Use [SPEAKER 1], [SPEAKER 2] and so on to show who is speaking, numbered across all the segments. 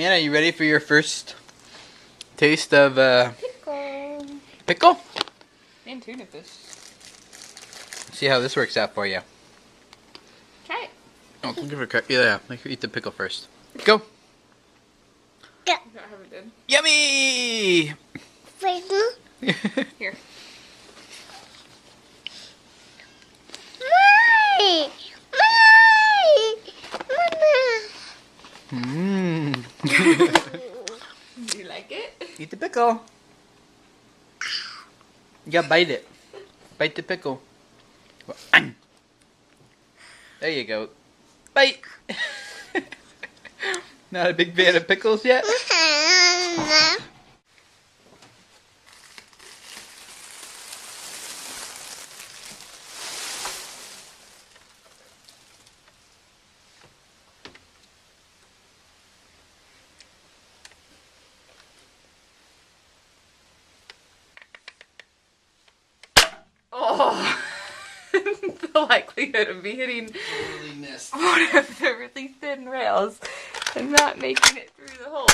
[SPEAKER 1] Hannah, you ready for your first taste of pickle?
[SPEAKER 2] And tuna fish.
[SPEAKER 1] See how this works out for you.
[SPEAKER 2] Try it.
[SPEAKER 1] Oh, give it a crack. Yeah, make her eat the pickle first. Go.
[SPEAKER 2] I haven't done.
[SPEAKER 1] Yummy!
[SPEAKER 2] Here.
[SPEAKER 1] Mmm.
[SPEAKER 2] Do you like it?
[SPEAKER 1] Eat the pickle. You gotta bite it. Bite the pickle. There you go. Bite. Not a big fan of pickles yet?
[SPEAKER 2] Oh, the likelihood of me hitting one of the really thin rails and not making it through the hole.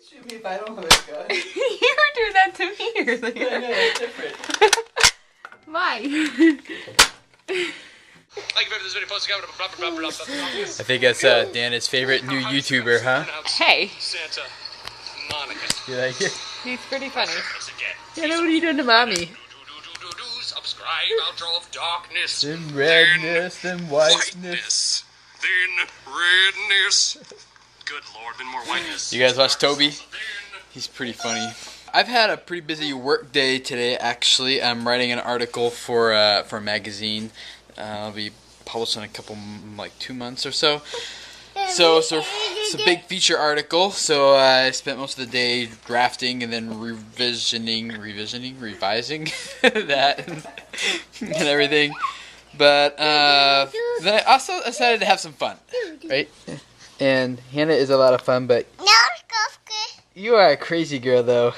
[SPEAKER 1] Shoot me if I don't have a gun.
[SPEAKER 2] You were doing that to me earlier.
[SPEAKER 1] I know, it's different.
[SPEAKER 2] Why?
[SPEAKER 1] I think that's Dana's favorite new YouTuber, huh?
[SPEAKER 2] Hey.
[SPEAKER 3] Santa Monica.
[SPEAKER 1] You like it?
[SPEAKER 2] He's pretty funny.
[SPEAKER 1] Yeah, what are you doing to mommy?
[SPEAKER 3] Subscribe, outro of darkness.
[SPEAKER 1] Then redness, then whiteness.
[SPEAKER 3] Then redness. Good Lord, been more whiteness.
[SPEAKER 1] You guys watch Toby? He's pretty funny. I've had a pretty busy work day today, actually. I'm writing an article for a magazine. I'll be published in a couple, like 2 months or so. So it's a big feature article. So I spent most of the day drafting and then revising that and everything. But then I also decided to have some fun, right? And Hannah is a lot of fun, but you are a crazy girl, though.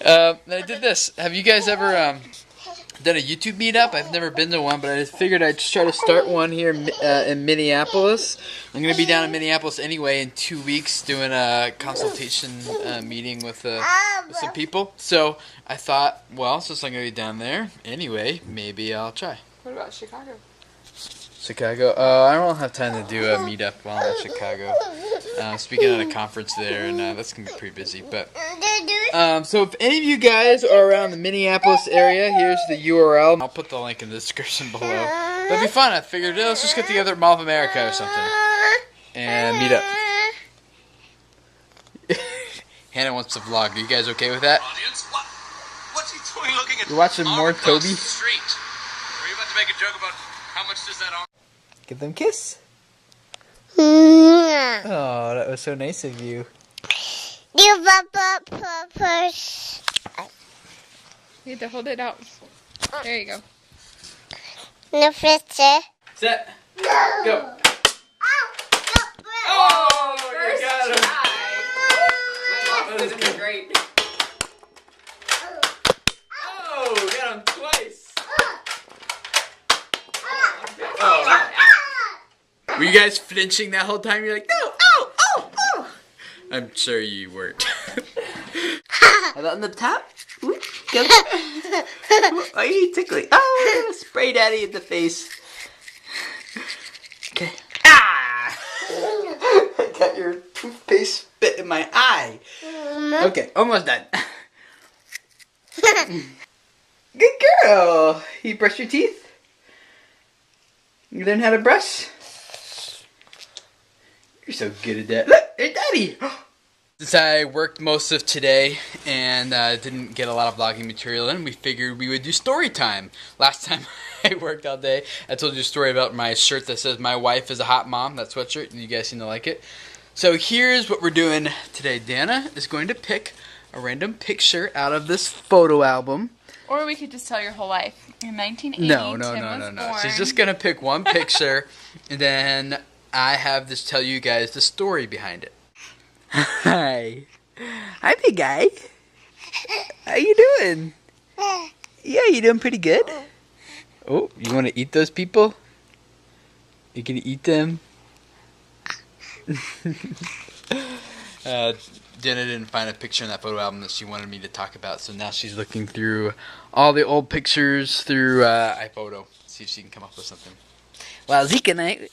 [SPEAKER 1] Then I did this. Have you guys ever done a YouTube meetup? I've never been to one, but I just figured I'd just try to start one here in Minneapolis. I'm going to be down in Minneapolis anyway in 2 weeks doing a consultation meeting with some people. So I thought, well, since I'm going to be down there anyway, maybe I'll try.
[SPEAKER 2] What about Chicago?
[SPEAKER 1] Chicago? I don't have time to do a meetup while I'm in Chicago. Speaking at a conference there, and that's going to be pretty busy. But so if any of you guys are around the Minneapolis area, here's the URL. I'll put the link in the description below. That'd be fun. I figured, let's just get together at Mall of America or something and meet up. Hannah wants to vlog. Are you guys okay with that?
[SPEAKER 3] Audience, what's he doing looking at
[SPEAKER 1] You're watching more Toby?
[SPEAKER 3] Street. Were you about to make a joke about how much does that
[SPEAKER 1] Give them a kiss. Oh, that was so nice of you.
[SPEAKER 2] You need to hold it out. There you go.
[SPEAKER 1] Set. Go. Oh, you got him.
[SPEAKER 2] That is great.
[SPEAKER 1] Oh, got him twice. Were you guys flinching that whole time? You're like, no, oh. I'm sure you weren't. How about on the top? Ooh, go. Why are you tickling? Oh, I'm gonna spray daddy in the face. Okay. Ah! I got your toothpaste spit in my eye. Okay, almost done. Good girl. You brush your teeth? You learn how to brush? You're so good at that. Look, hey, Daddy! Since I worked most of today and didn't get a lot of vlogging material in, we figured we would do story time. Last time I worked all day, I told you a story about my shirt that says "My wife is a hot mom." That sweatshirt, and you guys seem to like it. So here's what we're doing today. Dana is going to pick a random picture out of this photo album.
[SPEAKER 2] Or we could just tell your whole life. In 1980,
[SPEAKER 1] No. She's just going to pick one picture, and then I have to tell you guys the story behind it. Hi, big guy. How you doing? Yeah, you doing pretty good? Oh, you want to eat those people? You can eat them? Jenna didn't find a picture in that photo album that she wanted me to talk about, so now she's looking through all the old pictures through iPhoto. See if she can come up with something. While Zeke and I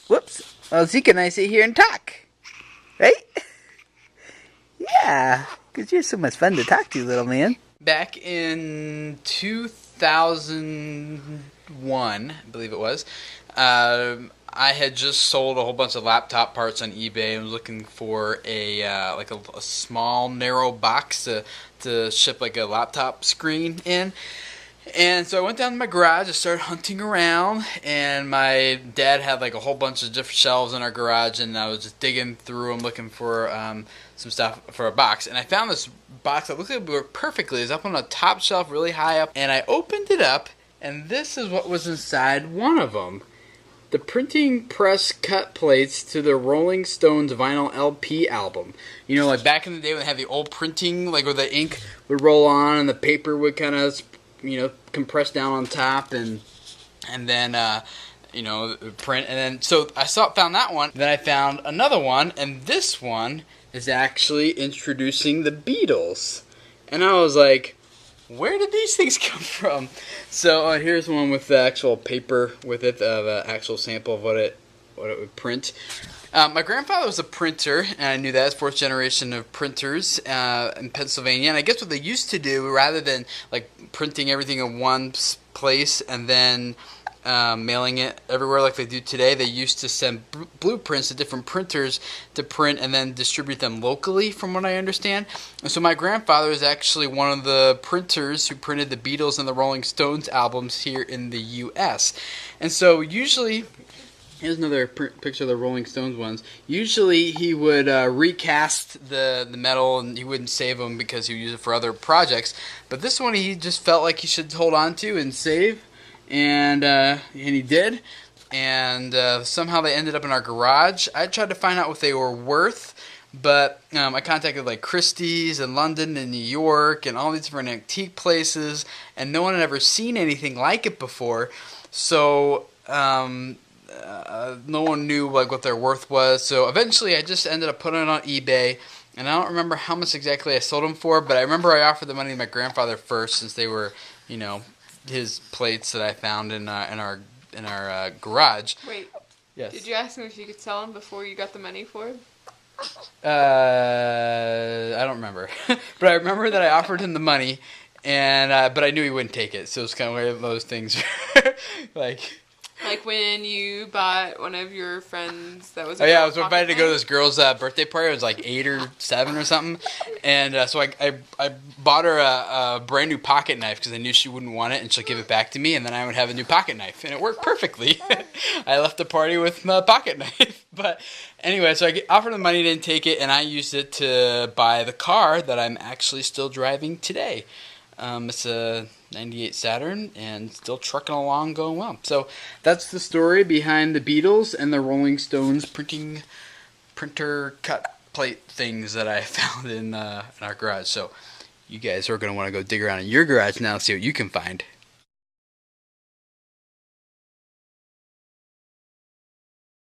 [SPEAKER 1] sit here and talk. Right? Yeah, because you're so much fun to talk to, little man. Back in 2001, I believe it was, I had just sold a whole bunch of laptop parts on eBay and was looking for a small narrow box to ship like a laptop screen in. And so I went down to my garage and started hunting around, and my dad had like a whole bunch of different shelves in our garage, and I was just digging through them looking for some stuff for a box. And I found this box that looked like it worked perfectly. It was up on a top shelf really high up, and I opened it up, and this is what was inside one of them. The printing press cut plates to the Rolling Stones vinyl LP album. You know, like back in the day when they had the old printing, like where the ink would roll on and the paper would kind of, compress down on top and then, print. And then, so I found that one. Then I found another one, and this one is actually introducing the Beatles. And I was like, where did these things come from? So here's one with the actual paper with it, the actual sample of what it would print. My grandfather was a printer, and I knew that. It's fourth generation of printers in Pennsylvania. And I guess what they used to do, rather than like printing everything in one place and then mailing it everywhere like they do today, they used to send blueprints to different printers to print and then distribute them locally, from what I understand. And so my grandfather is actually one of the printers who printed the Beatles and the Rolling Stones albums here in the U.S. And so usually, here's another picture of the Rolling Stones ones. Usually he would recast the metal, and he wouldn't save them because he would use it for other projects. But this one he just felt like he should hold on to and save. And he did, and somehow they ended up in our garage. I tried to find out what they were worth, but I contacted like Christie's in London and New York and all these different antique places, and no one had ever seen anything like it before. So no one knew like what their worth was. So eventually, I just ended up putting it on eBay. And I don't remember how much exactly I sold them for, but I remember I offered the money to my grandfather first, since they were, his plates that I found in our garage.
[SPEAKER 2] Wait.
[SPEAKER 1] Yes.
[SPEAKER 2] Did you ask him if you could sell them before you got the money for it?
[SPEAKER 1] I don't remember, but I remember that I offered him the money, and but I knew he wouldn't take it. So it's kind of one of those things, like
[SPEAKER 2] when you bought one of your friends that was.
[SPEAKER 1] Oh yeah, I was invited to go to this girl's birthday party. I was like 8 or 7 or something, and so I bought her a brand new pocket knife because I knew she wouldn't want it, and she'll give it back to me, and then I would have a new pocket knife, and it worked perfectly. I left the party with my pocket knife, but anyway, so I offered the money, didn't take it, and I used it to buy the car that I'm actually still driving today. It's a 98 Saturn and still trucking along, going well. So that's the story behind the Beatles and the Rolling Stones printer cut plate things that I found in our garage. So you guys are going to want to go dig around in your garage now and see what you can find.